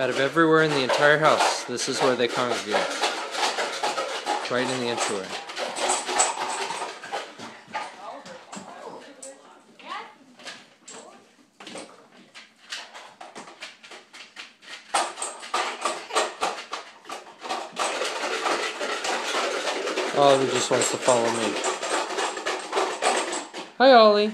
Out of everywhere in the entire house, this is where they congregate. Right in the entryway. Oliver just wants to follow me. Hi, Ollie.